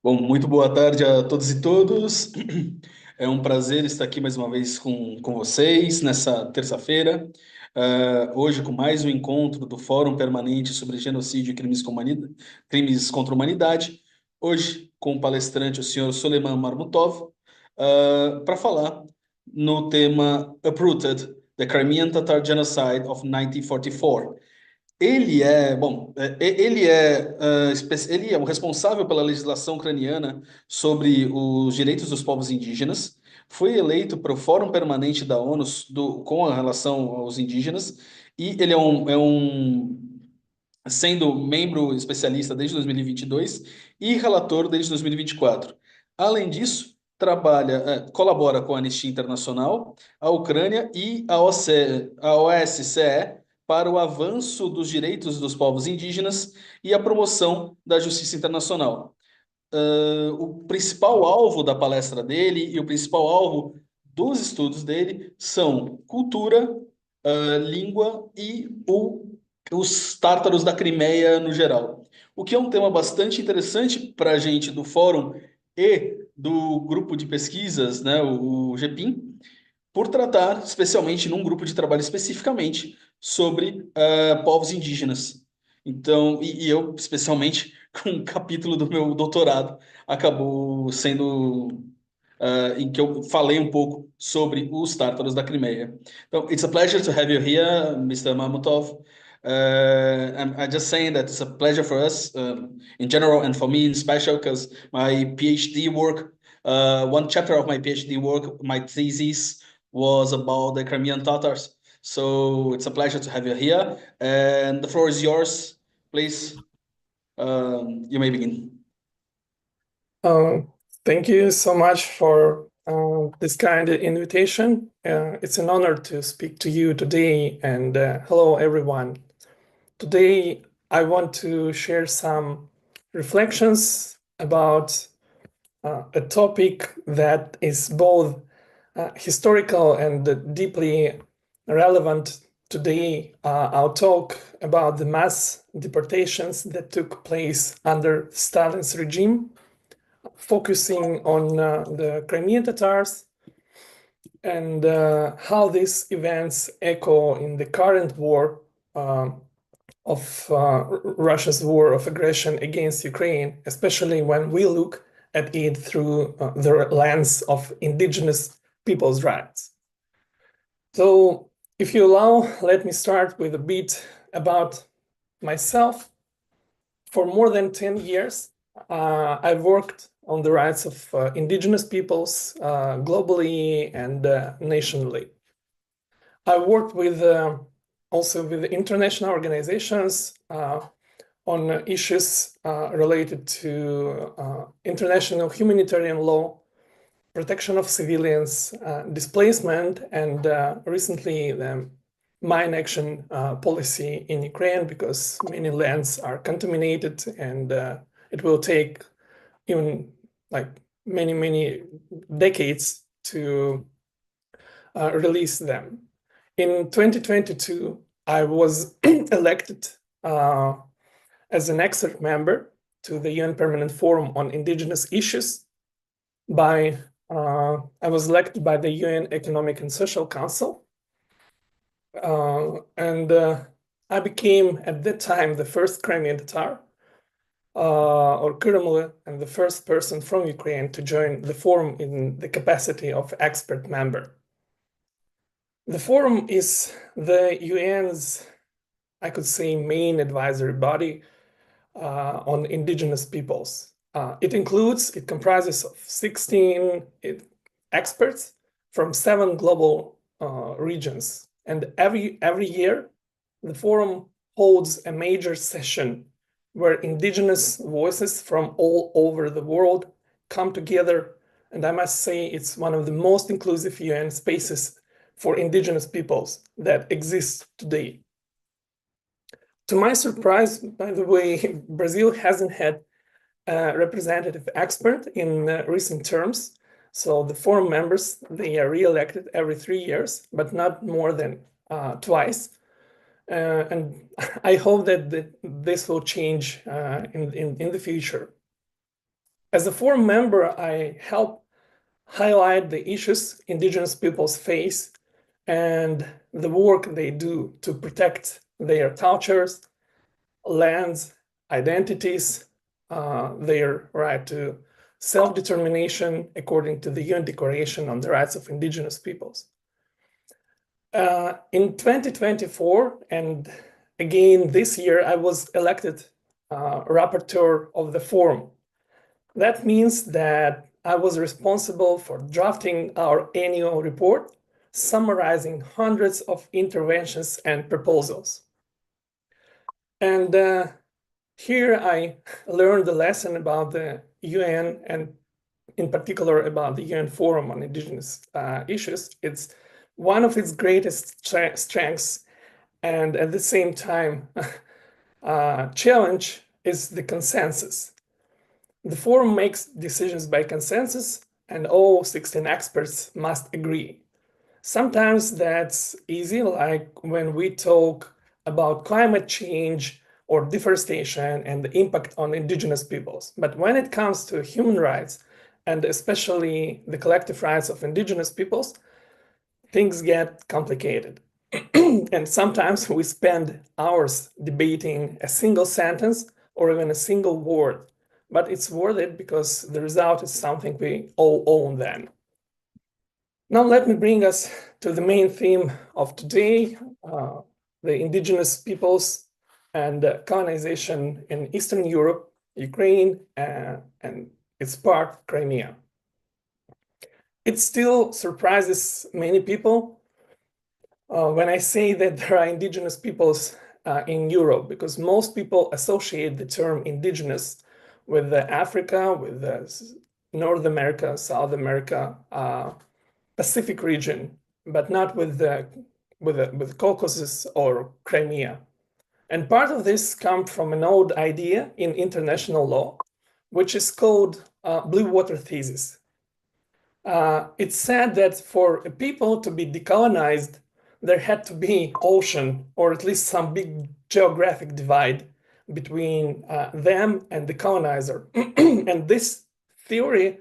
Bom, muito boa tarde a todos e todos. É um prazer estar aqui mais uma vez com vocês nessa terça-feira. Hoje, com mais um encontro do Fórum Permanente sobre Genocídio e Crimes contra a Humanidade. Hoje, com o palestrante, o senhor Suleiman MAMUTOV, para falar no tema Uprooted, The Crimean Tatar Genocide of 1944. Ele é o responsável pela legislação ucraniana sobre os direitos dos povos indígenas. Foi eleito para o Fórum Permanente da ONU com a relação aos indígenas e ele sendo membro especialista desde 2022 e relator desde 2024. Além disso, colabora com a Anistia Internacional, a Ucrânia e a OSCE para o avanço dos direitos dos povos indígenas e a promoção da justiça internacional. O principal alvo da palestra dele e o principal alvo dos estudos dele são cultura, língua e os tártaros da Crimeia no geral. O que é um tema bastante interessante para a gente do fórum e do grupo de pesquisas, né, o GPIM, por tratar especialmente num grupo de trabalho especificamente sobre povos indígenas. Então, e eu especialmente com um capítulo do meu doutorado acabou sendo em que eu falei um pouco sobre os tártaros da Crimeia. Então, it's a pleasure to have you here, Mr. Mamutov. I'm just saying that it's a pleasure for us in general and for me in special because my PhD work, one chapter of my PhD work, my thesis was about the Crimean Tatars. So it's a pleasure to have you here. And the floor is yours. Please, you may begin. Um, Thank you so much for this kind of invitation. It's an honor to speak to you today, and hello everyone. Today I want to share some reflections about a topic that is both historical and deeply relevant today. I'll talk about the mass deportations that took place under Stalin's regime, focusing on the Crimean Tatars and how these events echo in the current war of Russia's war of aggression against Ukraine, especially when we look at it through the lens of indigenous people's rights. So, if you allow, let me start with a bit about myself. For more than 10 years, I've worked on the rights of indigenous peoples globally and nationally. I worked with also with international organizations on issues related to international humanitarian law, protection of civilians, displacement, and recently the mine action policy in Ukraine, because many lands are contaminated and it will take even like many decades to release them. In 2022, I was elected as an expert member to the UN Permanent Forum on Indigenous Issues I was elected by the UN Economic and Social Council. And I became, at that time, the first Crimean Tatar, or Kurumle, and the first person from Ukraine to join the forum in the capacity of expert member. The forum is the UN's, I could say, main advisory body on indigenous peoples. It comprises of 16 experts from 7 global regions. And every year, the forum holds a major session where indigenous voices from all over the world come together. And I must say, it's one of the most inclusive UN spaces for indigenous peoples that exists today. To my surprise, by the way, Brazil hasn't had a representative expert in recent terms. So the forum members, they are re-elected every 3 years, but not more than twice. And I hope that this will change in the future. As a forum member, I help highlight the issues indigenous peoples face and the work they do to protect their cultures, lands, identities, their right to self-determination according to the UN Declaration on the Rights of Indigenous Peoples. In 2024, and again this year, I was elected rapporteur of the forum. That means that I was responsible for drafting our annual report, summarizing hundreds of interventions and proposals. And here I learned a lesson about the UN, and in particular about the UN Forum on Indigenous Issues. It's one of its greatest strengths, and at the same time, challenge is the consensus. The forum makes decisions by consensus, and all 16 experts must agree. Sometimes that's easy, like when we talk about climate change or deforestation and the impact on indigenous peoples. But when it comes to human rights, and especially the collective rights of indigenous peoples, things get complicated. And sometimes we spend hours debating a single sentence or even a single word, but it's worth it because the result is something we all own then. Now let me bring us to the main theme of today, the indigenous peoples and colonization in Eastern Europe, Ukraine, and its part, Crimea. It still surprises many people when I say that there are indigenous peoples in Europe, because most people associate the term indigenous with Africa, with North America, South America, Pacific region, but not with Caucasus or Crimea. And part of this comes from an old idea in international law, which is called blue water thesis. It's said that for a people to be decolonized, there had to be ocean, or at least some big geographic divide between them and the colonizer. And this theory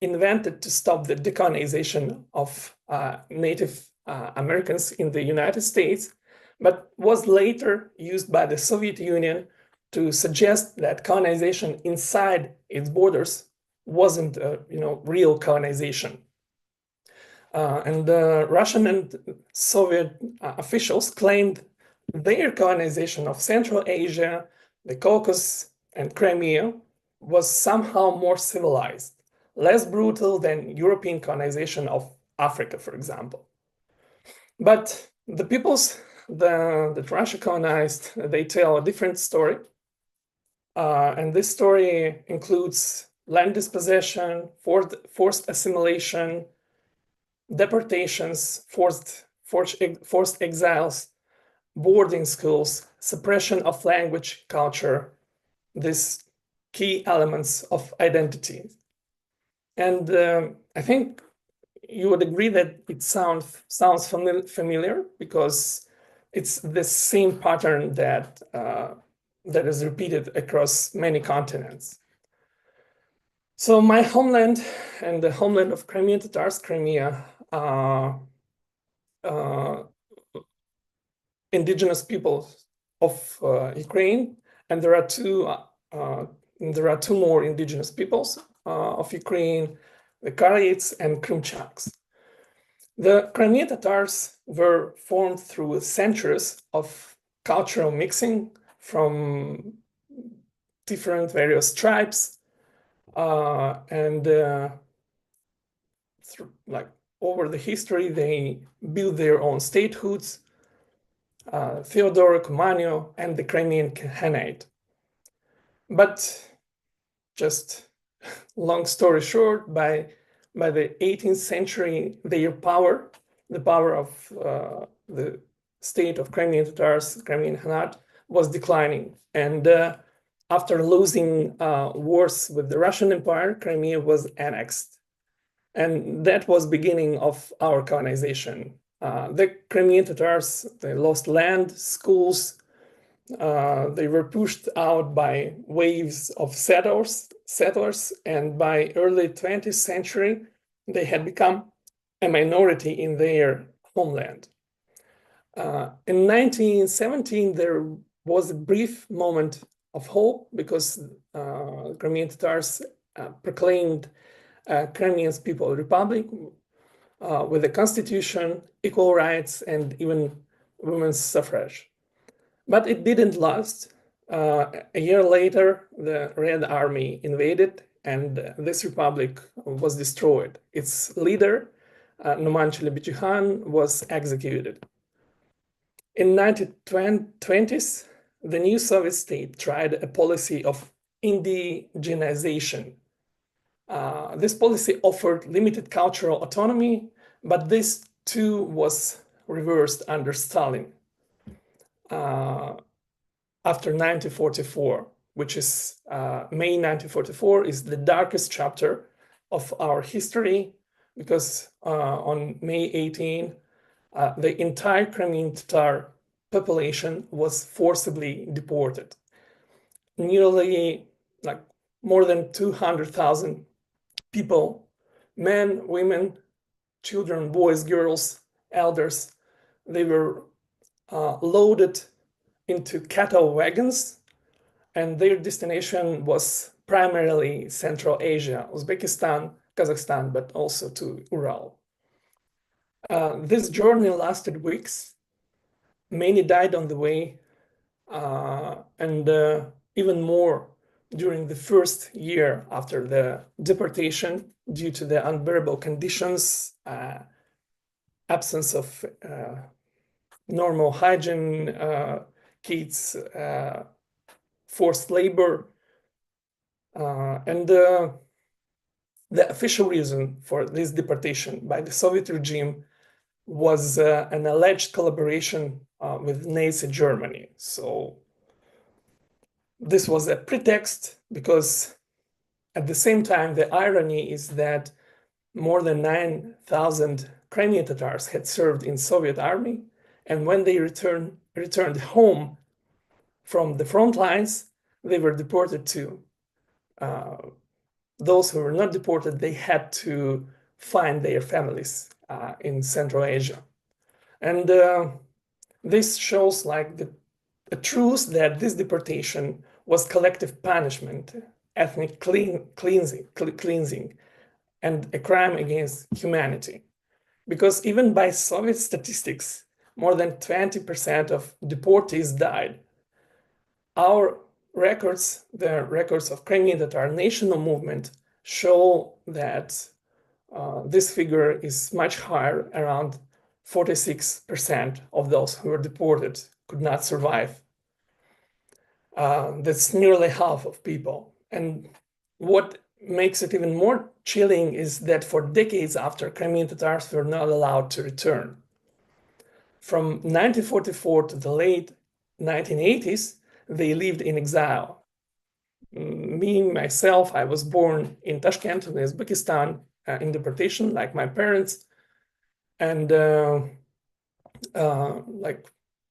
invented to stop the decolonization of Native Americans in the United States, but was later used by the Soviet Union to suggest that colonization inside its borders wasn't real colonization. And the Russian and Soviet officials claimed their colonization of Central Asia, the Caucasus, and Crimea was somehow more civilized, less brutal than European colonization of Africa, for example. But the peoples that Russia colonized, they tell a different story. And this story includes land dispossession, forced assimilation, deportations, forced exiles, boarding schools, suppression of language, culture, these key elements of identity. And I think you would agree that it sounds familiar, because it's the same pattern that is repeated across many continents. So my homeland and the homeland of Crimean Tatars, Crimea, indigenous peoples of Ukraine, and there are two more indigenous peoples of Ukraine, the Karaites and Krimchaks. The Crimean Tatars were formed through centuries of cultural mixing from different various tribes, and over the history, they built their own statehoods, Theodoric, Manio, and the Crimean Khanate. But just long story short, by the 18th century, their power, the power of the state of Crimean Tatars, Crimean Khanate, was declining. And after losing wars with the Russian Empire, Crimea was annexed. And that was beginning of our colonization. The Crimean Tatars, they lost land, schools, They were pushed out by waves of settlers, and by early 20th century, they had become a minority in their homeland. In 1917, there was a brief moment of hope because Crimean Tatars proclaimed Crimean People's Republic with a constitution, equal rights, and even women's suffrage. But it didn't last. A year later, the Red Army invaded, and this republic was destroyed. Its leader, Numan Çelebi was executed. In 1920s, the new Soviet state tried a policy of indigenization. This policy offered limited cultural autonomy, but this too was reversed under Stalin after 1944, which is May 1944 is the darkest chapter of our history because on May 18, the entire Crimean Tatar population was forcibly deported. Nearly more than 200,000 people, men, women, children, boys, girls, elders, they were loaded into cattle wagons, and their destination was primarily Central Asia, Uzbekistan, Kazakhstan, but also to Ural. This journey lasted weeks. Many died on the way, and even more during the first year after the deportation due to the unbearable conditions, absence of normal hygiene kits, forced labor, and the official reason for this deportation by the Soviet regime was an alleged collaboration with Nazi Germany. So this was a pretext because at the same time, the irony is that more than 9,000 Crimean Tatars had served in Soviet army, and when they returned home from the front lines, they were deported too. Those who were not deported, they had to find their families in Central Asia. And this shows like the truth that this deportation was collective punishment, ethnic cleansing, and a crime against humanity. Because even by Soviet statistics, more than 20% of deportees died. Our records, the records of Crimean Tatar national movement, show that this figure is much higher, around 46% of those who were deported could not survive. That's nearly half of people. And what makes it even more chilling is that for decades after, Crimean Tatars were not allowed to return. From 1944 to the late 1980s, they lived in exile. Me, myself, I was born in Tashkent, in Uzbekistan, in deportation, like my parents. And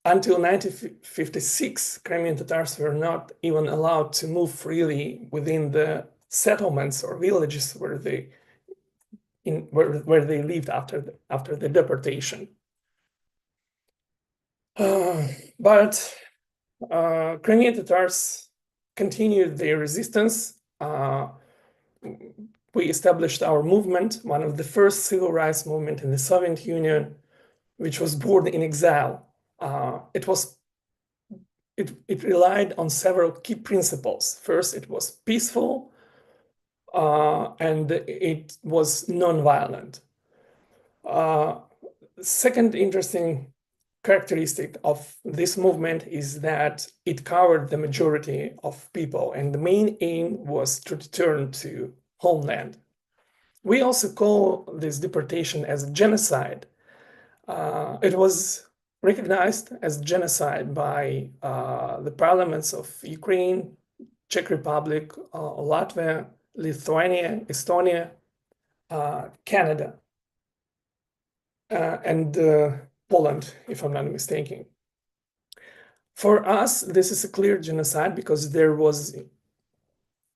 until 1956, Crimean Tatars were not even allowed to move freely within the settlements or villages where they lived after the deportation. But Crimean Tatars continued their resistance. We established our movement, one of the first civil rights movement in the Soviet Union, which was born in exile. It relied on several key principles. First, it was peaceful, and it was non-violent. Second interesting characteristic of this movement is that it covered the majority of people, and the main aim was to return to homeland. We also call this deportation as genocide. It was recognized as genocide by the parliaments of Ukraine, Czech Republic, Latvia, Lithuania, Estonia, Canada, and Poland, if I'm not mistaken. For us, this is a clear genocide because there was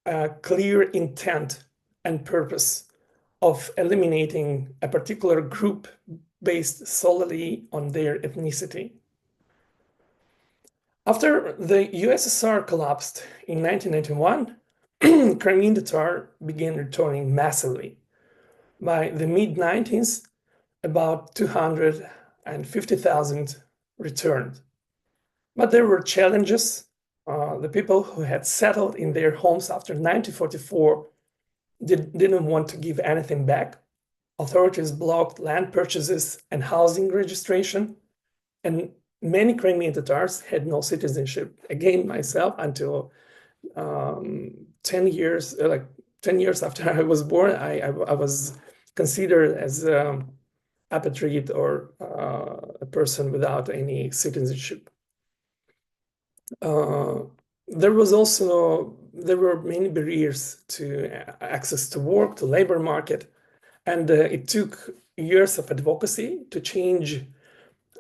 a clear intent and purpose of eliminating a particular group based solely on their ethnicity. After the USSR collapsed in 1991, Crimean Tatar began returning massively. By the mid-90s, about 250,000 returned. But there were challenges. The people who had settled in their homes after 1944 didn't want to give anything back. Authorities blocked land purchases and housing registration, and many Crimean Tatars had no citizenship. Again, myself, until 10 years, like 10 years after I was born, I was considered as apatride or a person without any citizenship. There were many barriers to access to work, to labor market, and it took years of advocacy to change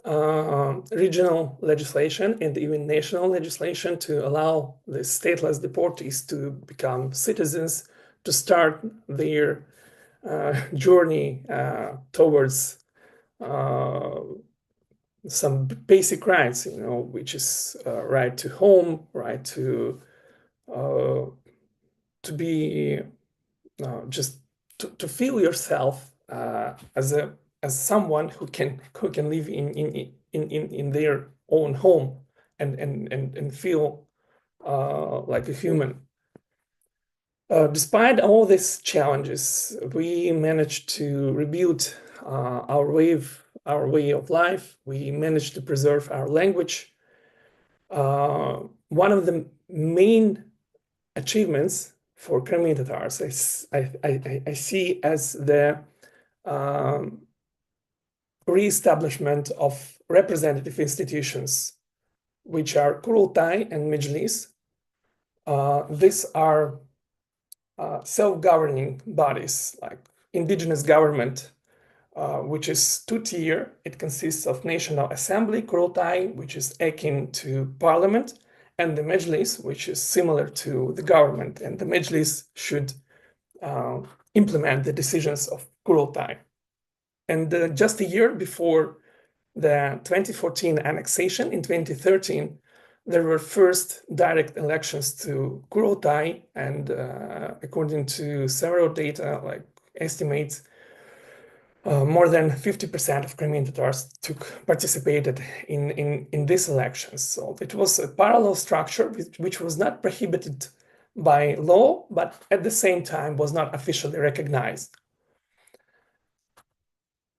regional legislation and even national legislation to allow the stateless deportees to become citizens, to start their journey towards some basic rights, which is right to home, right to be just to feel yourself as someone who can live in their own home and feel like a human. Despite all these challenges, we managed to rebuild our way of life. We managed to preserve our language. One of the main achievements for Crimean Tatars I see as the re-establishment of representative institutions, which are Kurultai and Mejlis. These are self-governing bodies, like indigenous government, which is two-tier. It consists of National Assembly, Kurultai, which is akin to parliament, and the Mejlis, which is similar to the government. And the Mejlis should implement the decisions of Kurultai. And just a year before the 2014 annexation, in 2013, there were first direct elections to Kurultai, and according to several data, like estimates, more than 50% of Crimean Tatars participated in these elections. So it was a parallel structure which was not prohibited by law, but at the same time was not officially recognized.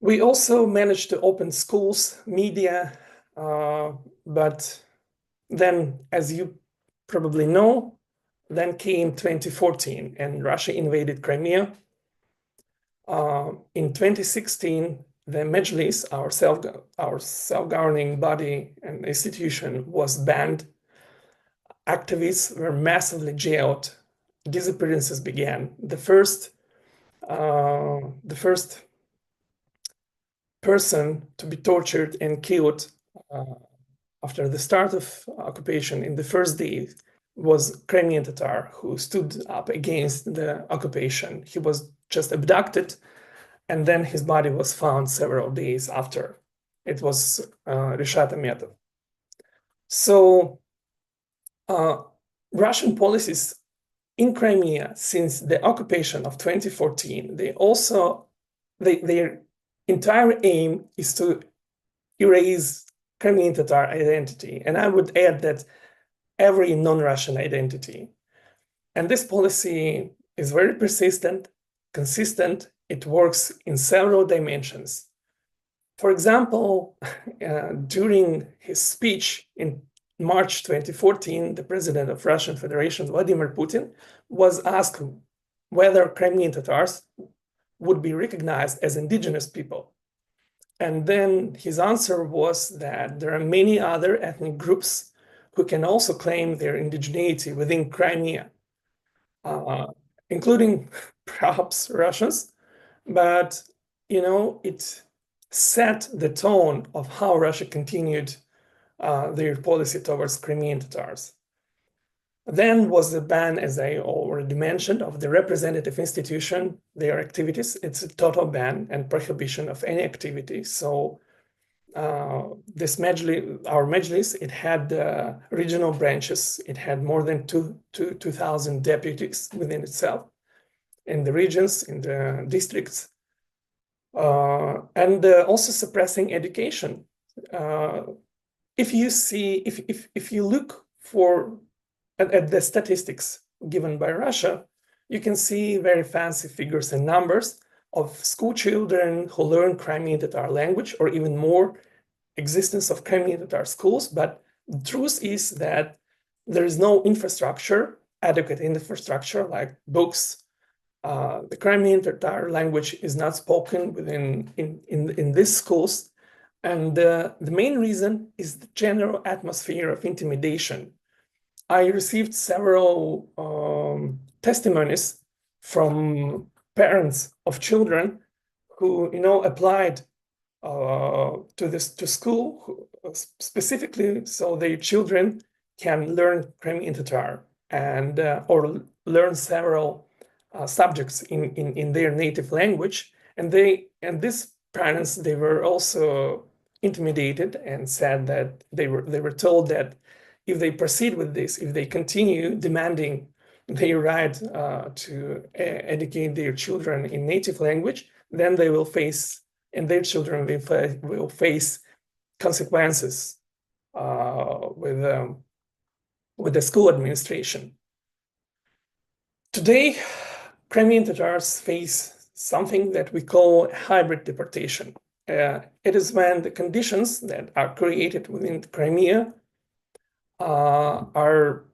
We also managed to open schools, media, but then, as you probably know, then came 2014 and Russia invaded Crimea. In 2016, the Mejlis, our self-governing body and institution, was banned. Activists were massively jailed. Disappearances began. The first person to be tortured and killed after the start of occupation in the first day was Crimean Tatar, who stood up against the occupation. He was just abducted, and then his body was found several days after. It was Rishat Ametov. So Russian policies in Crimea since the occupation of 2014, their entire aim is to erase Crimean Tatar identity. And I would add that every non-Russian identity. And this policy is very persistent, consistent. It works in several dimensions. For example, during his speech in March 2014, the president of Russian Federation, Vladimir Putin, was asked whether Crimean Tatars would be recognized as indigenous people. And then his answer was that there are many other ethnic groups who can also claim their indigeneity within Crimea, including perhaps Russians. But, it set the tone of how Russia continued their policy towards Crimean Tatars. Then was the ban, as I already mentioned, of the representative institution, their activities. It's a total ban and prohibition of any activity. So this Majlis, our Majlis, it had regional branches. It had more than 2,000 deputies within itself, in the regions, in the districts, and also suppressing education. If you look at the statistics given by Russia, you can see very fancy figures and numbers of school children who learn Crimean Tatar language, or even more, existence of Crimean Tatar schools. But the truth is that there is no infrastructure, adequate infrastructure like books. The Crimean Tatar language is not spoken in these schools. And the main reason is the general atmosphere of intimidation. I received several testimonies from parents of children who, applied to school specifically so their children can learn Crimean Tatar and or learn several subjects in their native language. And these parents, they were also intimidated and said that they were told that if they proceed with this, if they continue demanding their right to educate their children in native language, then they will face, and their children will face consequences with the school administration. Today, Crimean Tatars face something that we call hybrid deportation. It is when the conditions that are created within Crimea are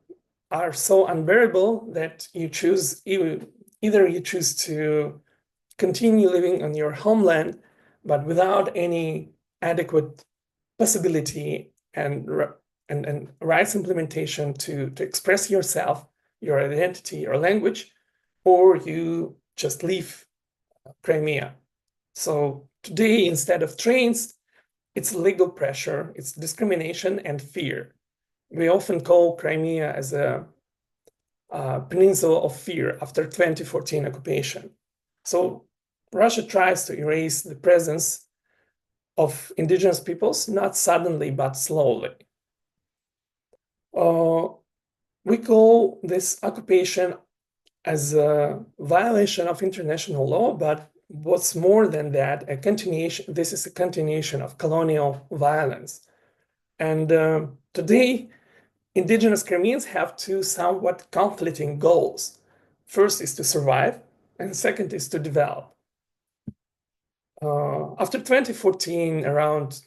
so unbearable that you choose either you choose to continue living on your homeland, but without any adequate possibility and rights implementation to express yourself, your identity, your language, or you just leave Crimea. So today, instead of trains, it's legal pressure, it's discrimination and fear. We often call Crimea as a peninsula of fear after 2014 occupation. So Russia tries to erase the presence of indigenous peoples, not suddenly, but slowly. We call this occupation as a violation of international law, but what's more than that, this is a continuation of colonial violence. And today, indigenous Crimeans have two somewhat conflicting goals. First is to survive, and second is to develop. After 2014, around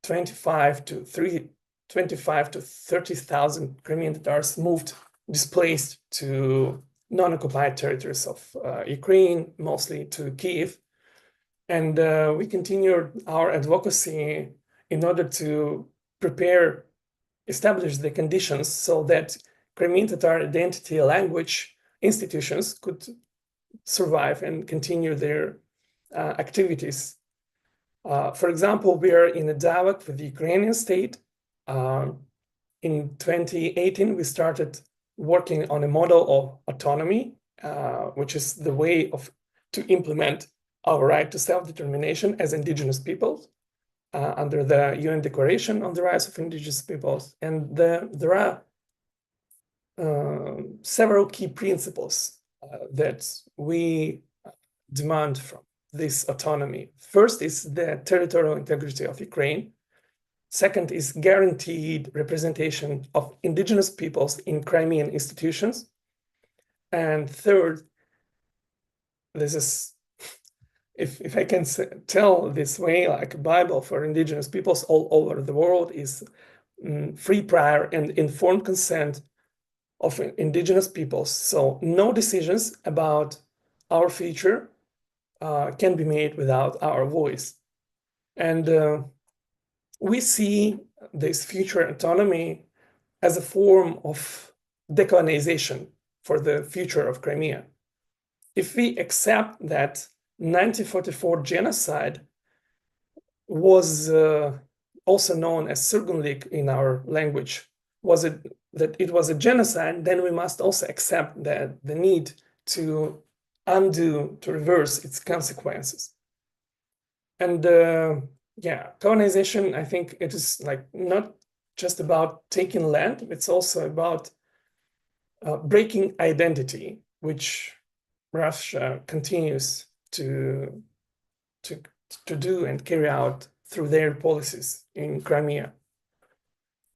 25 to 30,000 Crimean Tatars displaced to non-occupied territories of Ukraine, mostly to Kiev. And we continued our advocacy in order to establish the conditions so that Crimean Tatar identity, language, institutions could survive and continue their activities. For example, we are in a dialogue with the Ukrainian state. In 2018, we started working on a model of autonomy, which is the way to implement our right to self-determination as indigenous peoples under the UN Declaration on the Rights of Indigenous Peoples. And there are several key principles that we demand from this autonomy. First is the territorial integrity of Ukraine. Second is guaranteed representation of indigenous peoples in Crimean institutions. And third, this is, if I can tell this way, like a Bible for indigenous peoples all over the world, is free, prior, and informed consent of indigenous peoples. So no decisions about our future can be made without our voice. And we see this future autonomy as a form of decolonization for the future of Crimea. If we accept that 1944 genocide was also known as Sürgünlük in our language, was it that it was a genocide, then we must also accept that the need to undo, to reverse its consequences. And yeah, colonization, I think it is like not just about taking land, it's also about breaking identity, which Russia continues to do and carry out through their policies in Crimea.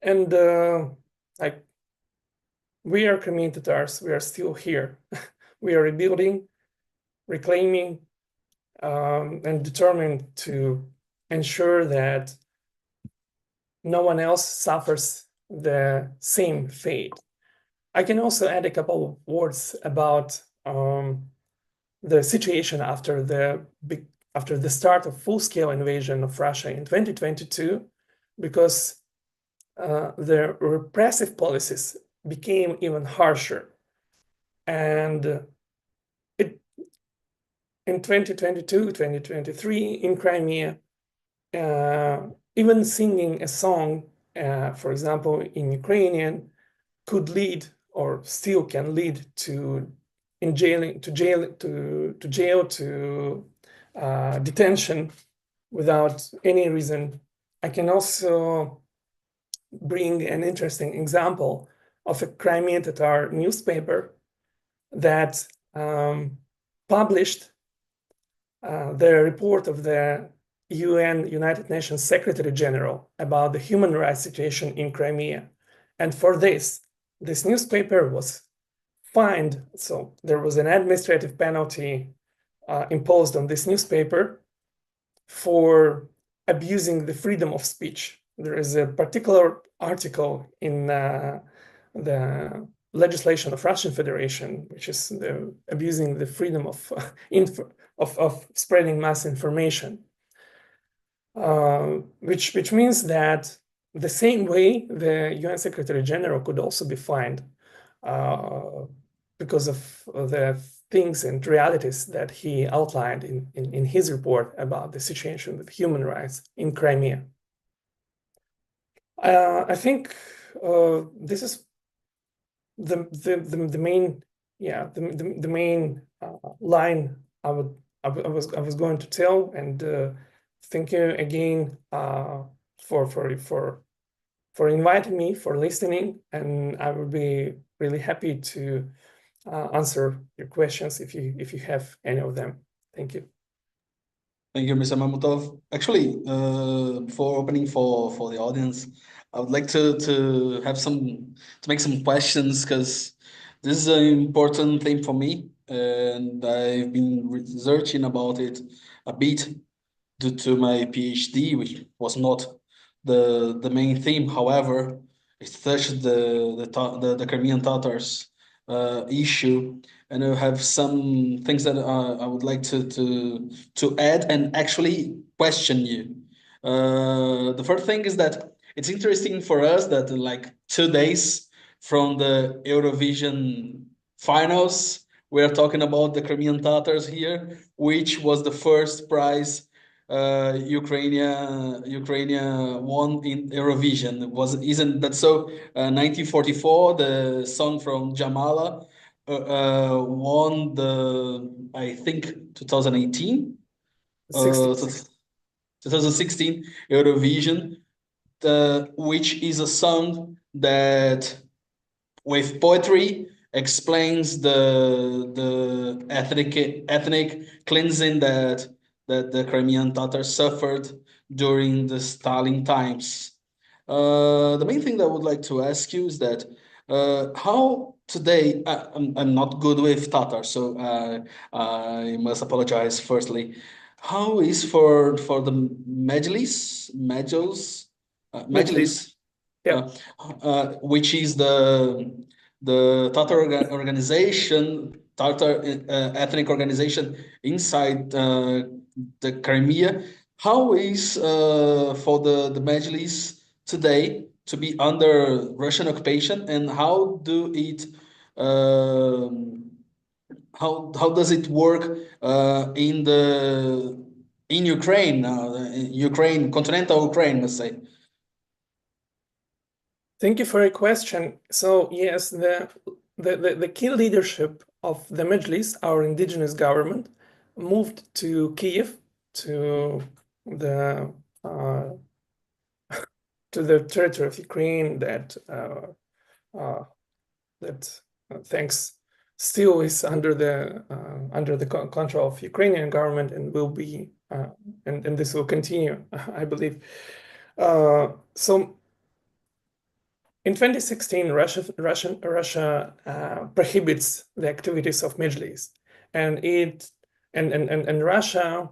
And like we are Crimean Tatars, we are still here. We are rebuilding, reclaiming, and determined to ensure that no one else suffers the same fate. I can also add a couple of words about the situation after the start of full-scale invasion of Russia in 2022, because the repressive policies became even harsher. And in 2022, 2023, in Crimea, even singing a song, for example, in Ukrainian, could lead or still can lead to detention without any reason. I can also bring an interesting example of a Crimean Tatar newspaper that published the report of the United Nations Secretary General about the human rights situation in Crimea. And for this newspaper was fined. So there was an administrative penalty imposed on this newspaper for abusing the freedom of speech. There is a particular article in the legislation of Russian Federation, which is abusing the freedom of spreading mass information, which means that the same way the UN Secretary General could also be fined because of the things and realities that he outlined in his report about the situation with human rights in Crimea. I think this is the main line I was going to tell, and thank you again for inviting me, for listening, and I will be really happy to answer your questions if you have any of them. Thank you. Thank you, Mr. Mamutov. Actually, before opening for the audience, I would like to make some questions, because this is an important thing for me, and I've been researching about it a bit due to my PhD, which was not the main theme. However, it touched the Crimean Tatars issue, and I have some things that I would like to add and actually question you. The first thing is that it's interesting for us that like 2 days from the Eurovision finals, we are talking about the Crimean Tatars here, which was the first prize Ukraine won in Eurovision. Isn't that so? 1944, the song from Jamala won I think 2018, 2016 Eurovision, which is a song that with poetry explains the ethnic cleansing that the Crimean Tatars suffered during the Stalin times. The main thing that I would like to ask you is that how today, I'm not good with Tatar, so I must apologize firstly. How is for the Majlis, Yeah. which is the Tatar organization, Tatar ethnic organization inside the Crimea? How is for the Majlis today to be under Russian occupation, and how does it work in Ukraine, continental Ukraine, let's say? Thank you for your question. So yes, the key leadership of the Majlis, our indigenous government, moved to Kiev, to the uh, to the territory of Ukraine that thanks still is under the control of Ukrainian government and will be and this will continue, I believe. So in 2016, Russia prohibits the activities of Majlis, and Russia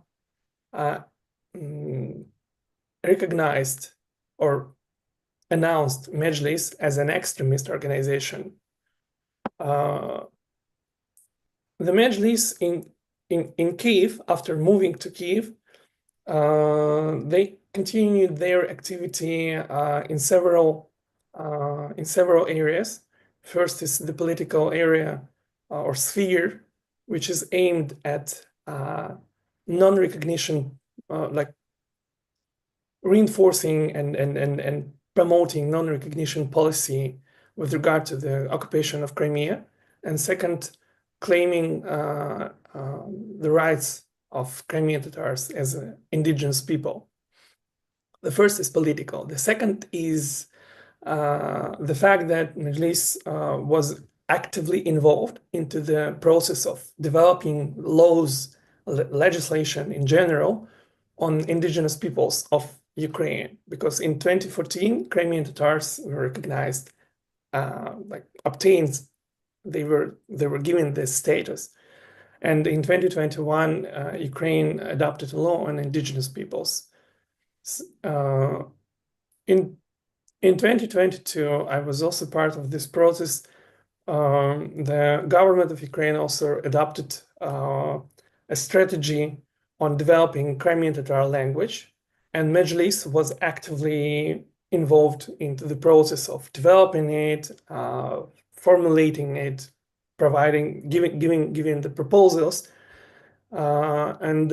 recognized or announced Majlis as an extremist organization. The Majlis in Kiev, after moving to Kiev, they continued their activity in several areas. First is the political area or sphere, which is aimed at non-recognition, like reinforcing and promoting non-recognition policy with regard to the occupation of Crimea. And second, claiming the rights of Crimean Tatars as indigenous people. The first is political. The second is the fact that Majlis was actively involved into the process of developing laws, legislation in general on indigenous peoples of Ukraine, because in 2014, Crimean Tatars were recognized, obtained, they were given this status. And in 2021, Ukraine adopted a law on indigenous peoples. In 2022, I was also part of this process. The government of Ukraine also adopted a strategy on developing Crimean Tatar language, and Majlis was actively involved into the process of developing it, formulating it, giving the proposals, and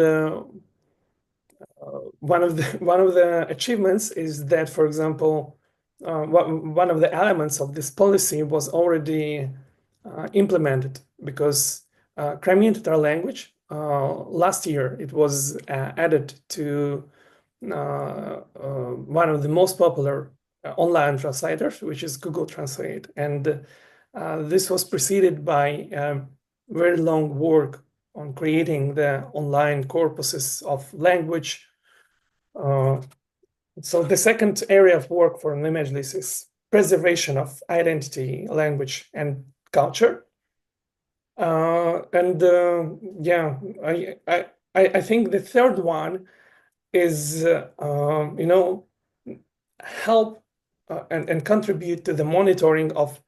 one of the achievements is that, for example, one of the elements of this policy was already implemented, because Crimean Tatar language last year it was added to one of the most popular online translators, which is Google Translate, and this was preceded by very long work on creating the online corpuses of language. So the second area of work for the Majlis is preservation of identity, language, and culture. Yeah, I think the third one is help and contribute to the monitoring of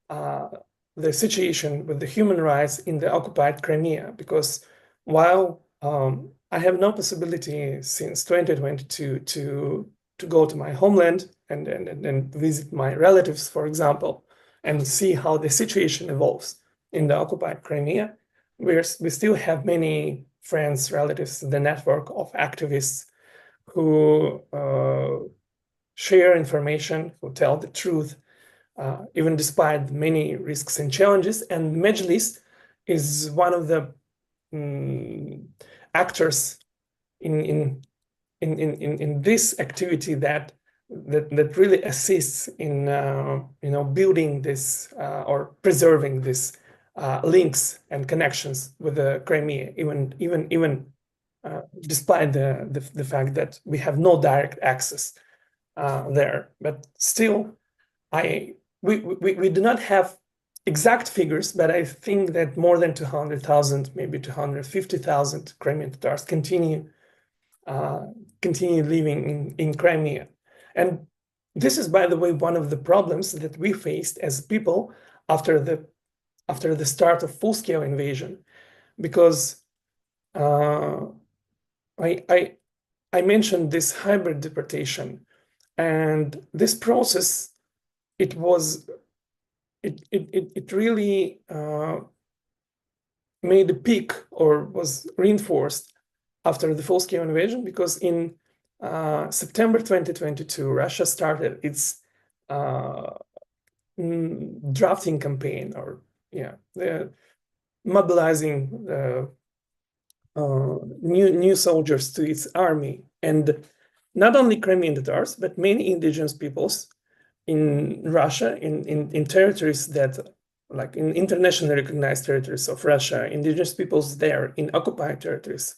the situation with the human rights in the occupied Crimea, because while I have no possibility since 2022 to go to my homeland and visit my relatives, for example, and see how the situation evolves in the occupied Crimea, we still have many friends, relatives, the network of activists who share information, who tell the truth, even despite many risks and challenges. And Majlis is one of the actors in this activity that really assists in building this or preserving this links and connections with the Crimea, even despite the fact that we have no direct access there. But still, we do not have exact figures, but I think that more than 200,000, maybe 250,000 Crimean Tatars continue living in Crimea. And this is, by the way, one of the problems that we faced as people after the start of full-scale invasion, because I mentioned this hybrid deportation, and this process, it really made a peak, or was reinforced after the full-scale invasion, because in September 2022, Russia started its drafting campaign, or mobilizing new soldiers to its army. And not only Crimean Tatars, but many indigenous peoples in Russia, in territories that, like in internationally recognized territories of Russia, indigenous peoples there in occupied territories,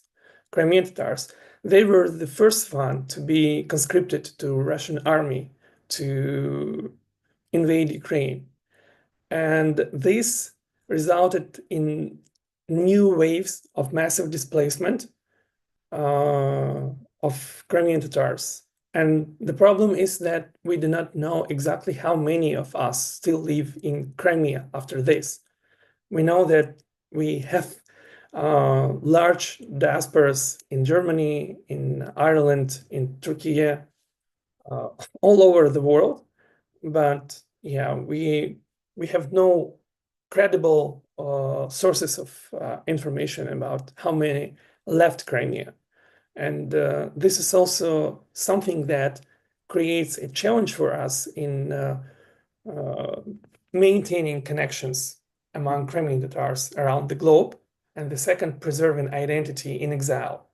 Crimean Tatars, they were the first one to be conscripted to Russian army to invade Ukraine. And this resulted in new waves of massive displacement of Crimean Tatars. And the problem is that we do not know exactly how many of us still live in Crimea after this. We know that we have large diasporas in Germany, in Ireland, in Turkey, all over the world. But yeah, we have no credible sources of information about how many left Crimea. And this is also something that creates a challenge for us in maintaining connections among Crimean Tatars around the globe, and the second, preserving identity in exile.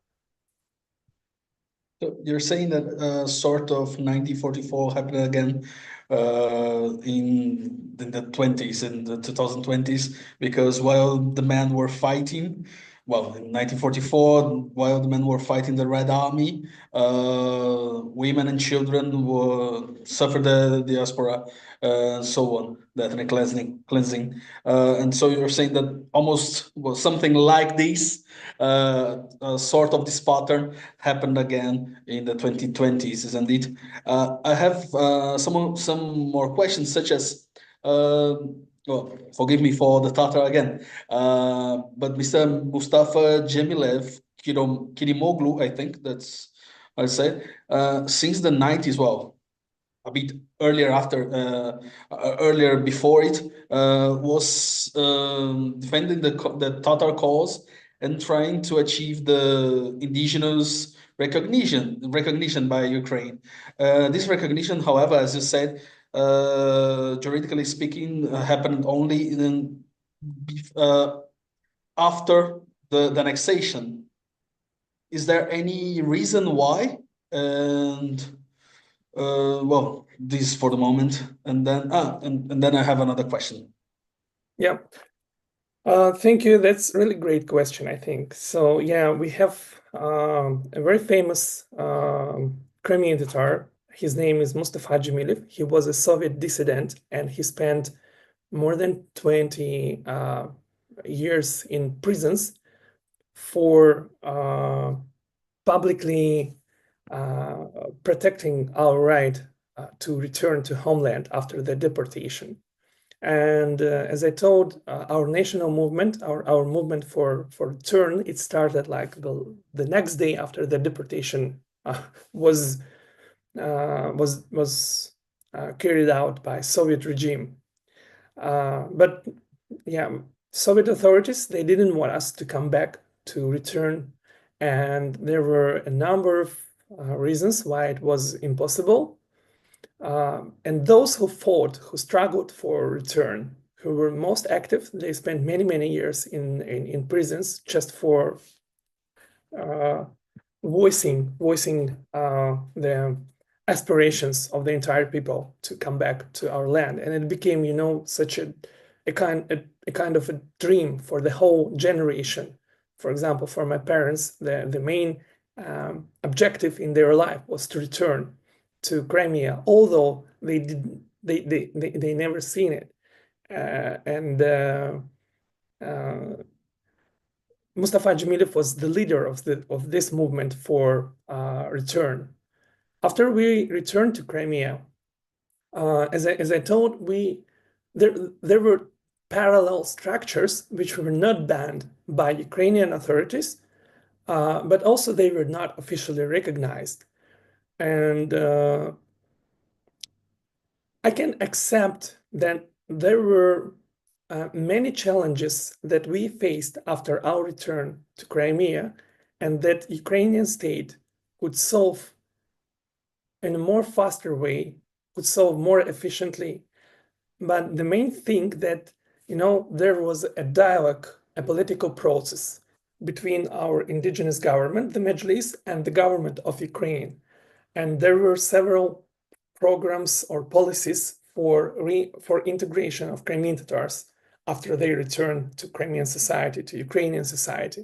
So you're saying that sort of 1944 happened again in the 20s, in the 2020s, because while the men were fighting, well, in 1944, while the men were fighting the Red Army, women and children suffered the diaspora, and so on, the ethnic cleansing. And so you're saying that almost something like this, sort of this pattern happened again in the 2020s, isn't it? I have some more questions, such as, well, forgive me for the Tatar again, but Mr. Mustafa Jemilev Kirimoglu, I think that's I said, since the 90s, well, a bit earlier earlier before it, was defending the Tatar cause and trying to achieve the indigenous recognition by Ukraine. This recognition, however, as you said, juridically speaking, happened only after the annexation. Is there any reason why? And well, this for the moment, and then I have another question. Yeah. Thank you. That's a really great question, I think. So yeah, we have a very famous Crimean Tatar. His name is Mustafa Jemilev. He was a Soviet dissident, and he spent more than 20 years in prisons for publicly protecting our right to return to homeland after the deportation. And as I told, our national movement, our movement for return, it started like the next day after the deportation was carried out by Soviet regime. But yeah, Soviet authorities, they didn't want us to come back, to return, and there were a number of reasons why it was impossible. And those who fought, who struggled for return, who were most active, they spent many years in prisons just for voicing the aspirations of the entire people to come back to our land. And it became, such a kind of a dream for the whole generation. For example, for my parents, the main objective in their life was to return to Crimea, although they never seen it. Mustafa Jemilev was the leader of this movement for return. After we returned to Crimea, as I told, there were parallel structures which were not banned by Ukrainian authorities, but also they were not officially recognized. And I can accept that there were many challenges that we faced after our return to Crimea, and that Ukrainian state could solve in a more faster way could solve more efficiently. But the main thing that, there was a dialogue, a political process between our indigenous government, the Majlis, and the government of Ukraine. And there were several programs or policies for integration of Crimean Tatars after they returned to Crimean society, to Ukrainian society.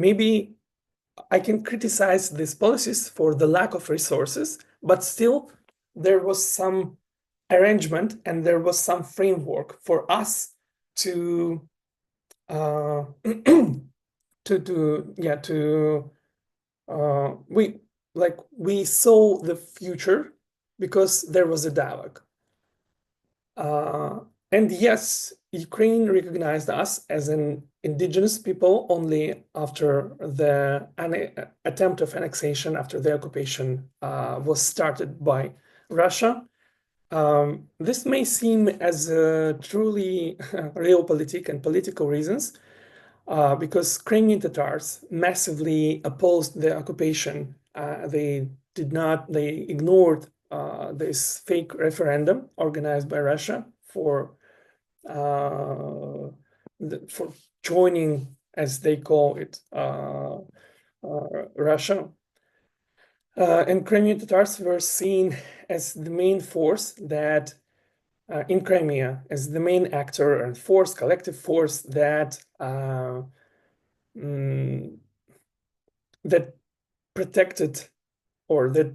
Maybe I can criticize these policies for the lack of resources, but still there was some arrangement and there was some framework for us to we saw the future because there was a dialogue. And yes, Ukraine recognized us as an indigenous people only after the attempt of annexation, after the occupation was started by Russia. This may seem as truly realpolitik and political reasons, because Crimean Tatars massively opposed the occupation. They ignored this fake referendum organized by Russia for joining, as they call it, Russia. And Crimean Tatars were seen as the main force that in Crimea, as the main actor and force, collective force that that protected or that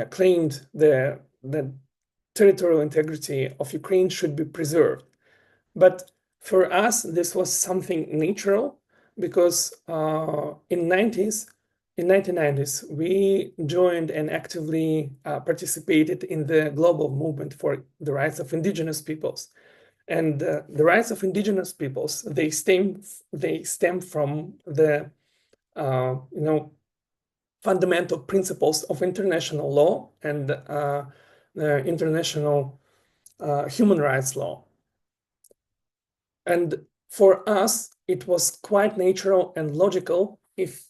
claimed the territorial integrity of Ukraine should be preserved. But for us, this was something natural because in 1990s, we joined and actively participated in the global movement for the rights of indigenous peoples. And the rights of indigenous peoples, they stem from the fundamental principles of international law and international human rights law. And for us, it was quite natural and logical if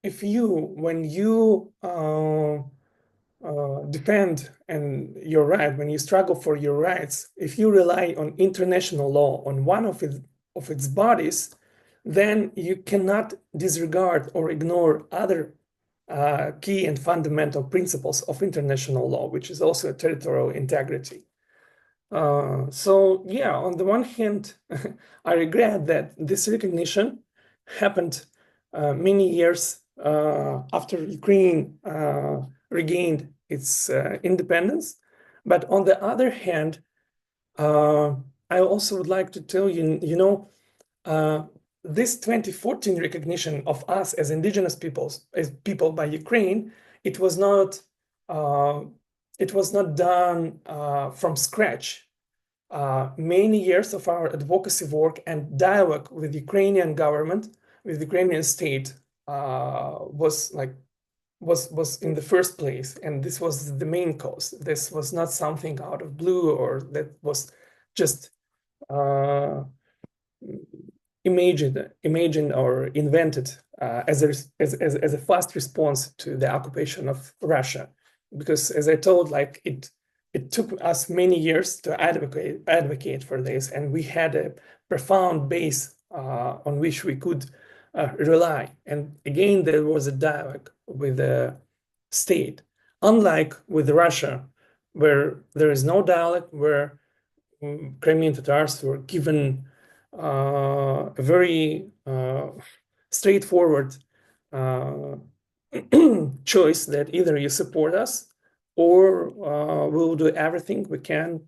when you defend your right, when you struggle for your rights, if you rely on international law, on one of its bodies, then you cannot disregard or ignore other key and fundamental principles of international law, which is also territorial integrity. So yeah, on the one hand, I regret that this recognition happened many years after Ukraine regained its independence. But on the other hand, I also would like to tell you, this 2014 recognition of us as indigenous peoples, as people by Ukraine, it was not done from scratch. Many years of our advocacy work and dialogue with Ukrainian government, with the Crimean state, was in the first place, and this was the main cause. This was not something out of blue or that was just imagined or invented as a fast response to the occupation of Russia. Because as I told, it took us many years to advocate for this, and we had a profound base on which we could rely. And again, there was a dialogue with the state, unlike with Russia, where there is no dialogue, where Crimean Tatars were given a very straightforward choice that either you support us or we'll do everything we can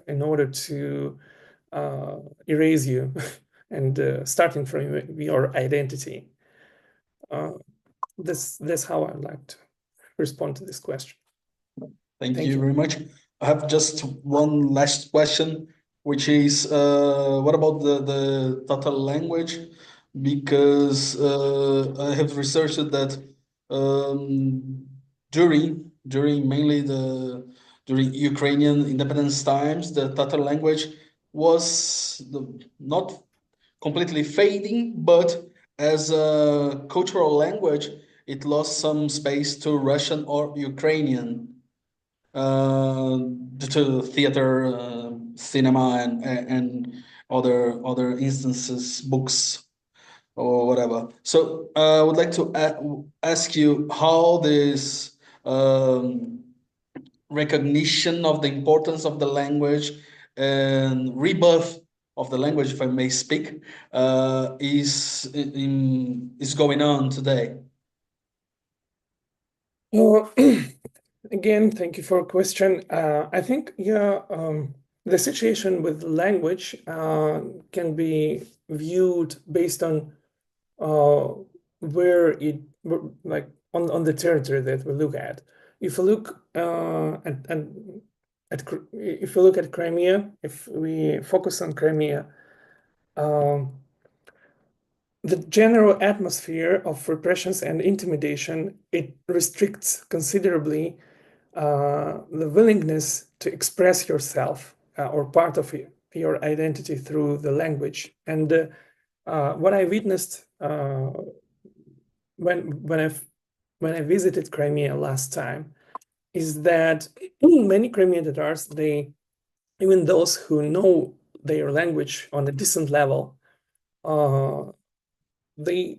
in order to erase you and starting from your identity. That's how I'd like to respond to this question. Thank you very much. I have just one last question, which is what about the Tatar language? Because I have researched that during mainly during Ukrainian independence times, the Tatar language was not completely fading, but as a cultural language, it lost some space to Russian or Ukrainian due to theater, cinema, and other instances, books or whatever. So I would like to ask you how this recognition of the importance of the language and rebirth of the language, if I may speak, is going on today. Well, again, thank you for a question. I think, yeah, the situation with language can be viewed based on where it, like on the territory that we look at. If you look if you look at Crimea, if we focus on Crimea, the general atmosphere of repressions and intimidation, it restricts considerably the willingness to express yourself or part of your identity through the language. And what I witnessed when I visited Crimea last time is that many Crimean Tatars, even those who know their language on a decent level, they,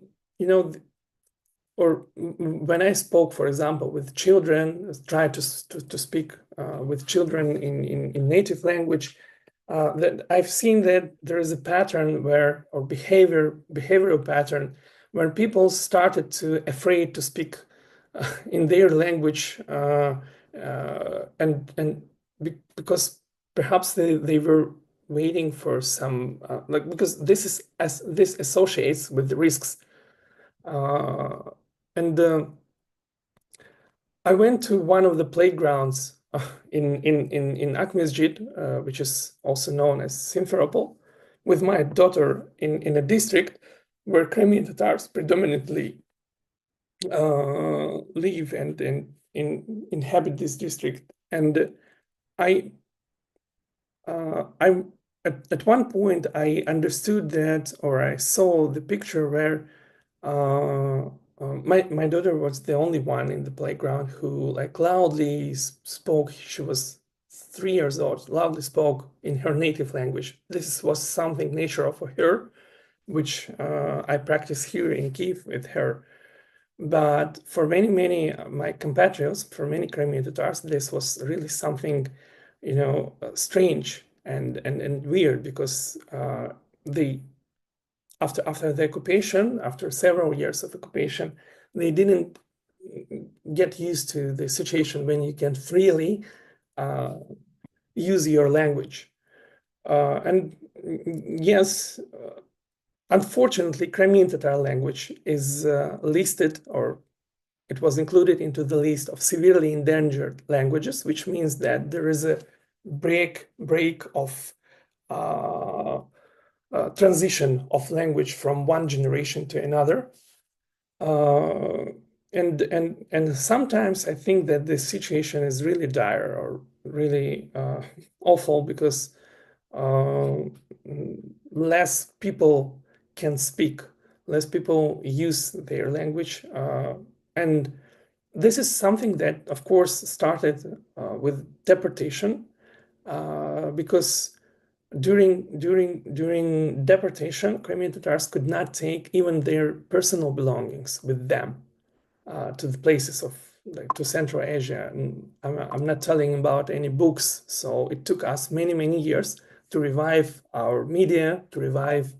or when I spoke, for example, with children, tried to speak with children in native language, that I've seen that there is a pattern where, or behavioral pattern, where people started to afraid to speak in their language, and because perhaps they were waiting for some because this associates with the risks, and I went to one of the playgrounds in Akmesjid, which is also known as Simferopol, with my daughter in a district where Crimean Tatars predominantly live and inhabit this district. And I at one point I understood that, or I saw the picture where my daughter was the only one in the playground who like loudly spoke. She was 3 years old, loudly spoke in her native language. This was something natural for her, which I practice here in Kiev with her. But for many my compatriots, for many Crimean Tatars, this was really something, strange and weird, because they, after the occupation, after several years of occupation, they didn't get used to the situation when you can freely use your language. And yes, unfortunately, Crimean Tatar language is listed, or it was included into the list of severely endangered languages, which means that there is a break of transition of language from one generation to another. And sometimes I think that the situation is really dire or really awful, because less people can speak, less people use their language, and this is something that, of course, started with deportation, because during deportation, Crimean Tatars could not take even their personal belongings with them to the places of, like, to Central Asia. And I'm not telling about any books. So it took us many years to revive our media, to revive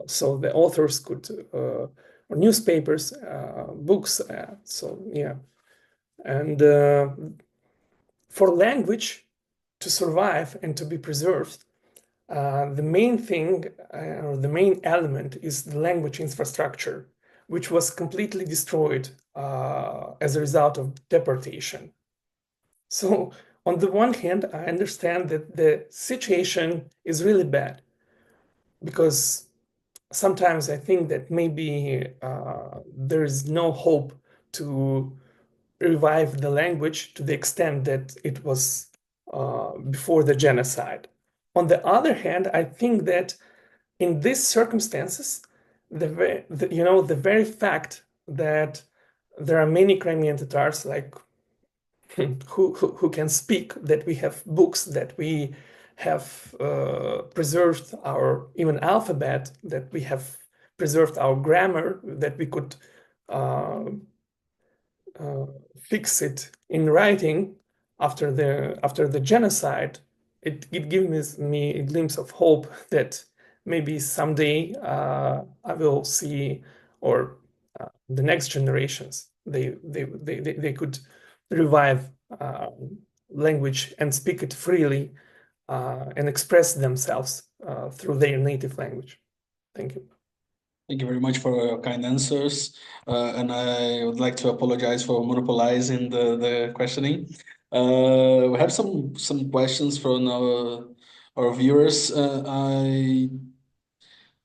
so the authors could, or newspapers, books. So yeah, and for language to survive and to be preserved, the main thing, or the main element, is the language infrastructure, which was completely destroyed as a result of deportation. So on the one hand, I understand that the situation is really bad, because sometimes I think that maybe there is no hope to revive the language to the extent that it was before the genocide. On the other hand, I think that in these circumstances, the very fact that there are many Crimean Tatars like who can speak, that we have books, that we have preserved our even alphabet, that we have preserved our grammar, that we could uh, fix it in writing after the genocide. It gives me a glimpse of hope that maybe someday I will see, or the next generations, they could revive language and speak it freely and express themselves through their native language. Thank you. Thank you very much for your kind answers. And I would like to apologize for monopolizing the questioning. We have some questions from our viewers. I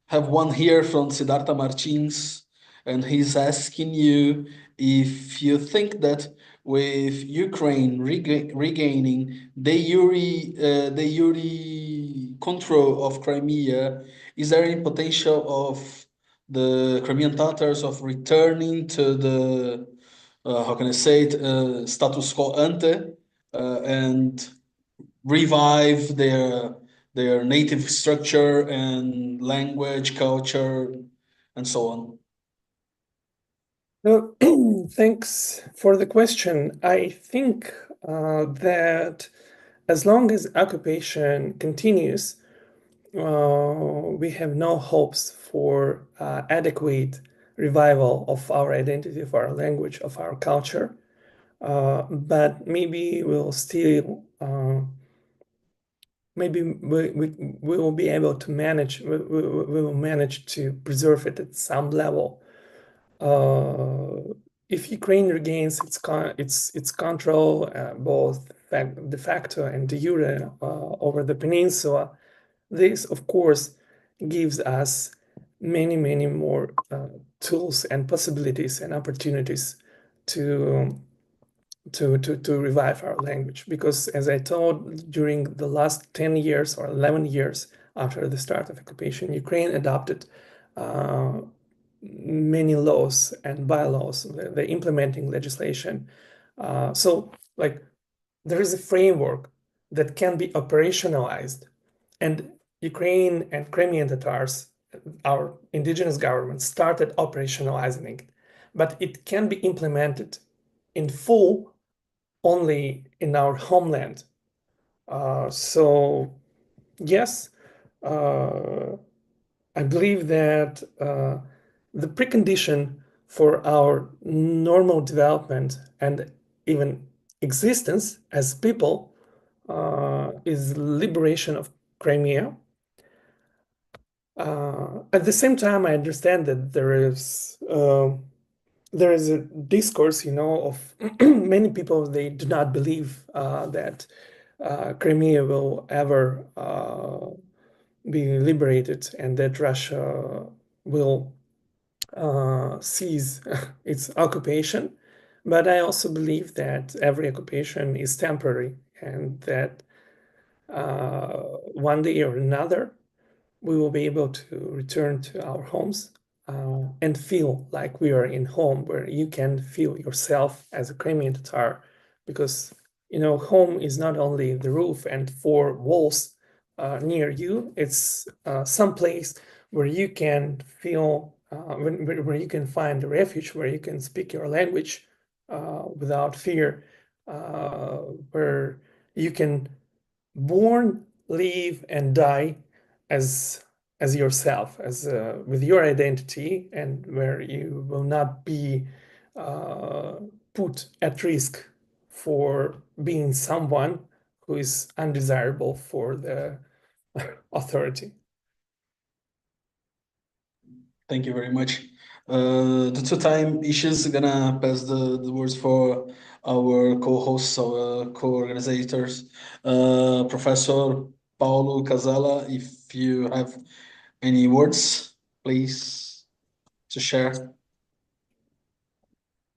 have one here from Siddhartha Martins, and he's asking you if you think that with Ukraine regaining de jure control of Crimea, is there any potential of the Crimean Tatars of returning to the how can I say it, status quo ante, and revive their native structure and language, culture, and so on? Well, thanks for the question. I think that as long as occupation continues, we have no hopes for adequate revival of our identity, of our language, of our culture. But maybe we'll still, maybe we will be able to manage, we will manage to preserve it at some level. If Ukraine regains its control, both de facto and de jure, over the peninsula, this, of course, gives us many more tools and possibilities and opportunities to revive our language. Because as I told, during the last 10 years or 11 years after the start of occupation, Ukraine adopted many laws and bylaws, the implementing legislation. So like there is a framework that can be operationalized, and Ukraine and Crimean Tatars, our indigenous government, started operationalizing it, but it can be implemented in full only in our homeland. So yes, I believe that the precondition for our normal development and even existence as people is liberation of Crimea. At the same time, I understand that there is a discourse, of many people. They do not believe that Crimea will ever be liberated and that Russia will cease its occupation. But I also believe that every occupation is temporary, and that one day or another we will be able to return to our homes and feel like we are in home, where you can feel yourself as a Crimean Tatar, because home is not only the roof and four walls near you. It's some place where you can feel, where you can find a refuge, where you can speak your language without fear, where you can born, live, and die as yourself, as with your identity, and where you will not be put at risk for being someone who is undesirable for the authority. Thank you very much. Due to time issues, I'm gonna pass the words for our co-hosts, our co-organizers. Professor Paulo Casala, if you have any words, please, to share.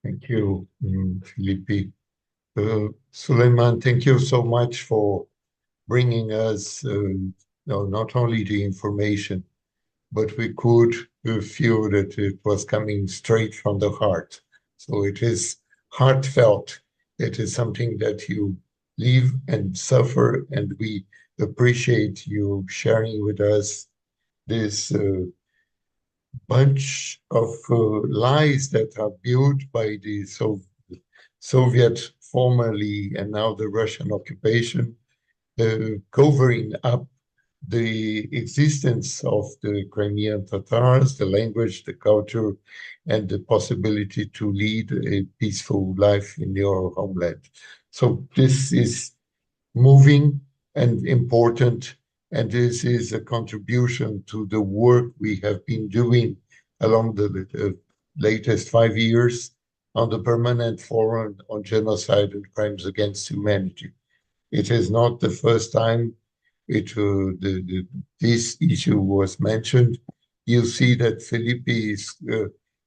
Thank you, Felipe. Suleiman, thank you so much for bringing us not only the information, but we could feel that it was coming straight from the heart. So it is heartfelt. It is something that you live and suffer, and we appreciate you sharing with us this bunch of lies that are built by the Soviet formerly and now the Russian occupation, covering up the existence of the Crimean Tatars, the language, the culture, and the possibility to lead a peaceful life in your homeland. So this is moving and important, and this is a contribution to the work we have been doing along the latest 5 years on the Permanent Forum on Genocide and Crimes Against Humanity. It is not the first time this issue was mentioned. You see that Felipe is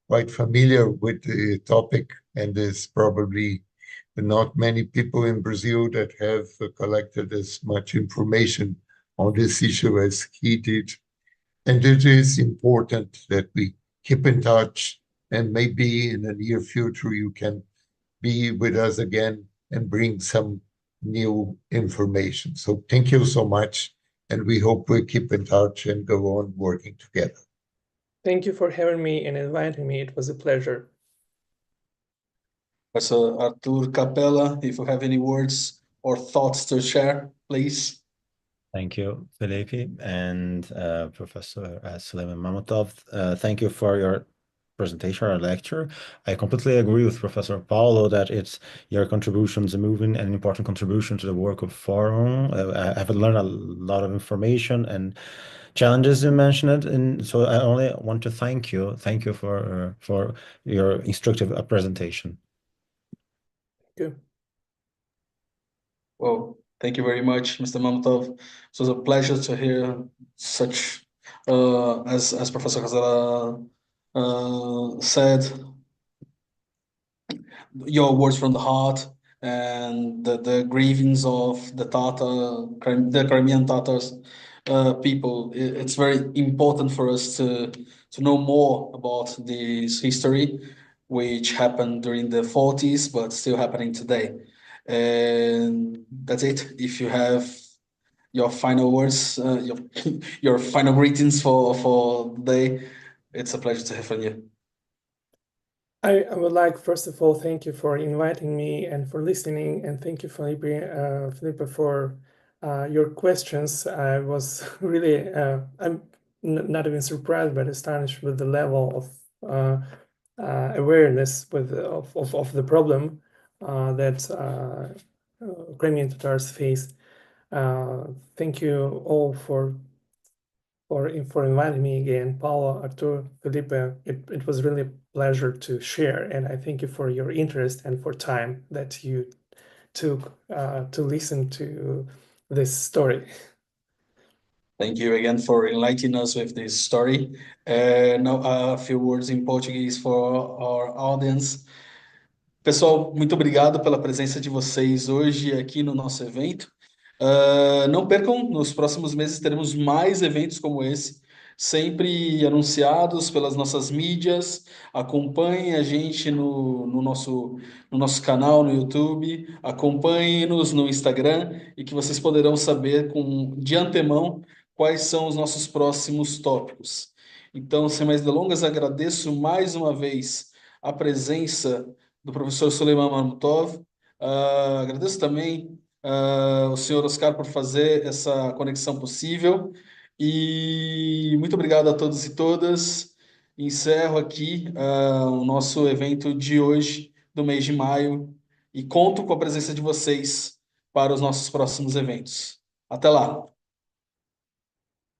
quite familiar with the topic, and there's probably not many people in Brazil that have collected as much information on this issue as he did. And it is important that we keep in touch, and maybe in the near future you can be with us again and bring some new information. So thank you so much, and we hope we keep in touch and go on working together. Thank you for having me and inviting me. It was a pleasure. Professor Arthur Capella, if you have any words or thoughts to share, please. Thank you, Felipe, and Professor Suleiman MAMUTOV. Thank you for your presentation or lecture. I completely agree with Professor Paulo that it's your contributions a moving and an important contribution to the work of Forum. I have learned a lot of information and challenges you mentioned, and so I only want to thank you. Thank you for your instructive presentation. Thank you. Well, thank you very much, Mr. Mamutov. It was a pleasure to hear such, as Professor Hazara said, your words from the heart and the grievance of the Crimean Tatars people. It's very important for us to know more about this history, which happened during the 40s, but still happening today. And that's it. If you have your final words, your final greetings for the day, it's a pleasure to hear from you. I would like, first of all, thank you for inviting me and for listening, and thank you, Felipe, for your questions. I was really, I'm not even surprised, but astonished with the level of awareness of the problem that Crimean Tatars face. Thank you all for inviting me again, Paulo, Artur, Felipe. It was really a pleasure to share, and I thank you for your interest and for time that you took to listen to this story. Thank you again for enlightening us with this story. Now, a few words in Portuguese for our audience. Pessoal, muito obrigado pela presença de vocês hoje aqui no nosso evento. Não percam, nos próximos meses teremos mais eventos como esse, sempre anunciados pelas nossas mídias. Acompanhem a gente no nosso canal no YouTube, acompanhem-nos no Instagram e que vocês poderão saber de antemão quais são os nossos próximos tópicos. Então, sem mais delongas, agradeço mais uma vez a presença do professor Suleiman MAMUTOV. Agradeço também o senhor Oscar por fazer essa conexão possível. E muito obrigado a todos e todas. Encerro aqui o nosso evento de hoje, do mês de maio, e conto com a presença de vocês para os nossos próximos eventos. Até lá!